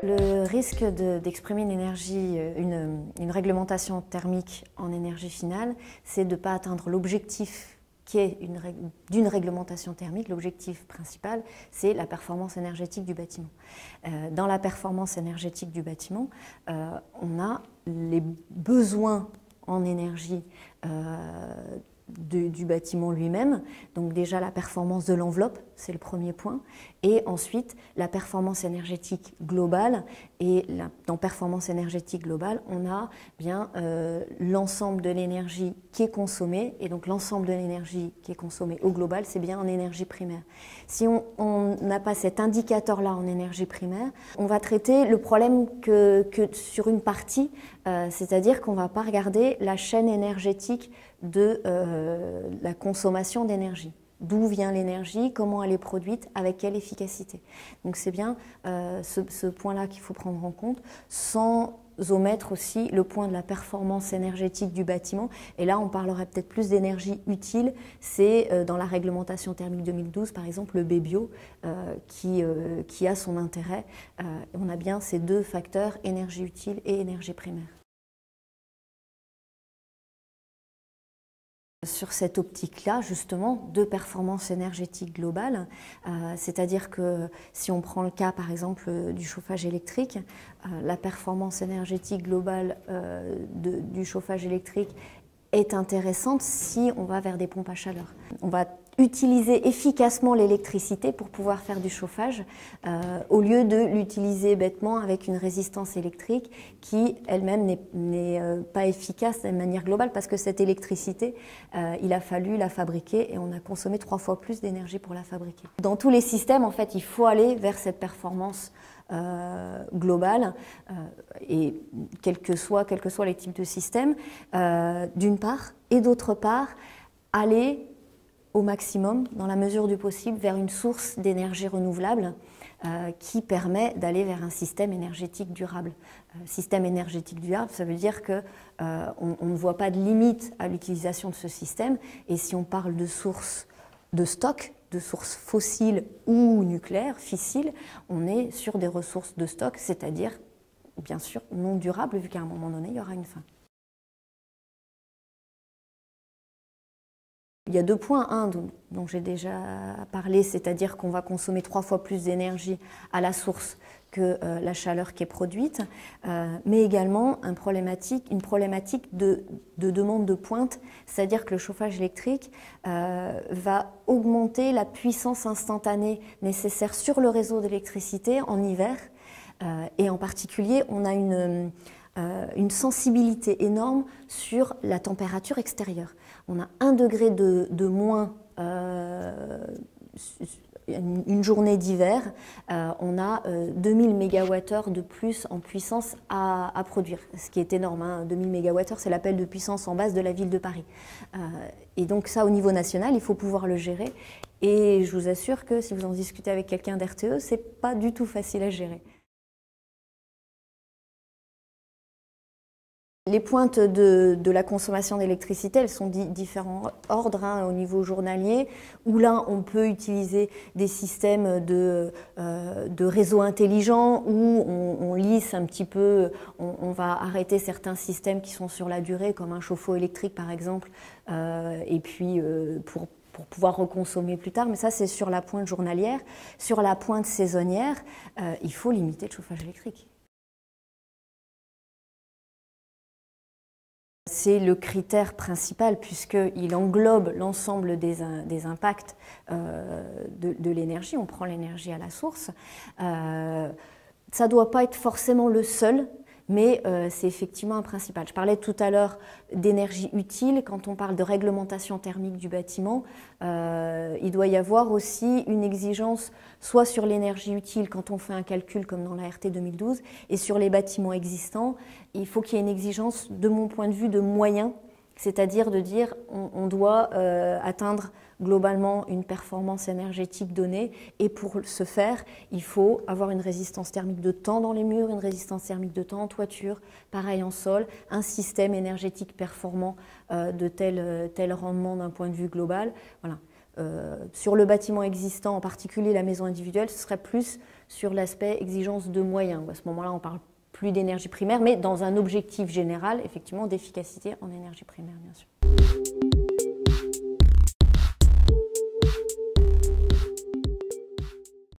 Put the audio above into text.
Le risque d'exprimer une énergie, une réglementation thermique en énergie finale, c'est de ne pas atteindre l'objectif qui est d'une réglementation thermique. L'objectif principal, c'est la performance énergétique du bâtiment. Dans la performance énergétique du bâtiment, on a les besoins en énergie du bâtiment lui-même. Donc déjà la performance de l'enveloppe, c'est le premier point. Et ensuite la performance énergétique globale. Et dans performance énergétique globale, on a bien l'ensemble de l'énergie qui est consommée. Et donc l'ensemble de l'énergie qui est consommée au global, c'est bien en énergie primaire. Si on n'a pas cet indicateur-là en énergie primaire, on va traiter le problème que sur une partie, c'est-à-dire qu'on ne va pas regarder la chaîne énergétique de la consommation d'énergie. D'où vient l'énergie, comment elle est produite, avec quelle efficacité. Donc c'est bien ce point-là qu'il faut prendre en compte, sans omettre aussi le point de la performance énergétique du bâtiment. Et là, on parlerait peut-être plus d'énergie utile. C'est dans la réglementation thermique 2012, par exemple, le BBio, qui a son intérêt. On a bien ces deux facteurs, énergie utile et énergie primaire. Sur cette optique-là, justement, de performance énergétique globale, c'est-à-dire que si on prend le cas, par exemple, du chauffage électrique, la performance énergétique globale du chauffage électrique est intéressante si on va vers des pompes à chaleur. On va utiliser efficacement l'électricité pour pouvoir faire du chauffage au lieu de l'utiliser bêtement avec une résistance électrique qui elle-même n'est pas efficace de manière globale parce que cette électricité, il a fallu la fabriquer et on a consommé 3 fois plus d'énergie pour la fabriquer. Dans tous les systèmes, en fait, il faut aller vers cette performance globale et quels que soient les types de systèmes, d'une part, et d'autre part, aller au maximum, dans la mesure du possible, vers une source d'énergie renouvelable qui permet d'aller vers un système énergétique durable. Système énergétique durable, ça veut dire qu'on ne voit pas de limite à l'utilisation de ce système. Et si on parle de sources de stock, de sources fossiles ou nucléaires, fissiles, on est sur des ressources de stock, c'est-à-dire, bien sûr, non durables, vu qu'à un moment donné, il y aura une fin. Il y a 2 points. Un dont j'ai déjà parlé, c'est-à-dire qu'on va consommer 3 fois plus d'énergie à la source que la chaleur qui est produite, mais également une problématique de demande de pointe, c'est-à-dire que le chauffage électrique va augmenter la puissance instantanée nécessaire sur le réseau d'électricité en hiver, et en particulier, on a une sensibilité énorme sur la température extérieure. On a 1 degré de moins une journée d'hiver, on a 2000 MWh de plus en puissance à produire, ce qui est énorme. Hein. 2000 MWh, c'est l'appel de puissance en base de la ville de Paris. Et donc ça, au niveau national, il faut pouvoir le gérer. Et je vous assure que si vous en discutez avec quelqu'un d'RTE, c'est pas du tout facile à gérer. Les pointes de la consommation d'électricité, elles sont différents ordres hein, au niveau journalier, où là on peut utiliser des systèmes de réseaux intelligents, où on lisse un petit peu, on va arrêter certains systèmes qui sont sur la durée, comme un chauffe-eau électrique par exemple, et puis pour pouvoir reconsommer plus tard, mais ça c'est sur la pointe journalière. Sur la pointe saisonnière, il faut limiter le chauffage électrique. C'est le critère principal puisqu'il englobe l'ensemble des impacts de l'énergie. On prend l'énergie à la source. Ça ne doit pas être forcément le seul, mais c'est effectivement un principal. Je parlais tout à l'heure d'énergie utile. Quand on parle de réglementation thermique du bâtiment, il doit y avoir aussi une exigence soit sur l'énergie utile quand on fait un calcul comme dans la RT 2012, et sur les bâtiments existants, il faut qu'il y ait une exigence, de mon point de vue, de moyens, c'est-à-dire de dire on doit atteindre globalement une performance énergétique donnée, et pour ce faire, il faut avoir une résistance thermique de temps dans les murs, une résistance thermique de temps en toiture, pareil en sol, un système énergétique performant de tel rendement d'un point de vue global. Voilà. Sur le bâtiment existant, en particulier la maison individuelle, ce serait plus sur l'aspect exigence de moyens. À ce moment-là, on parle plus d'énergie primaire, mais dans un objectif général, effectivement, d'efficacité en énergie primaire, bien sûr.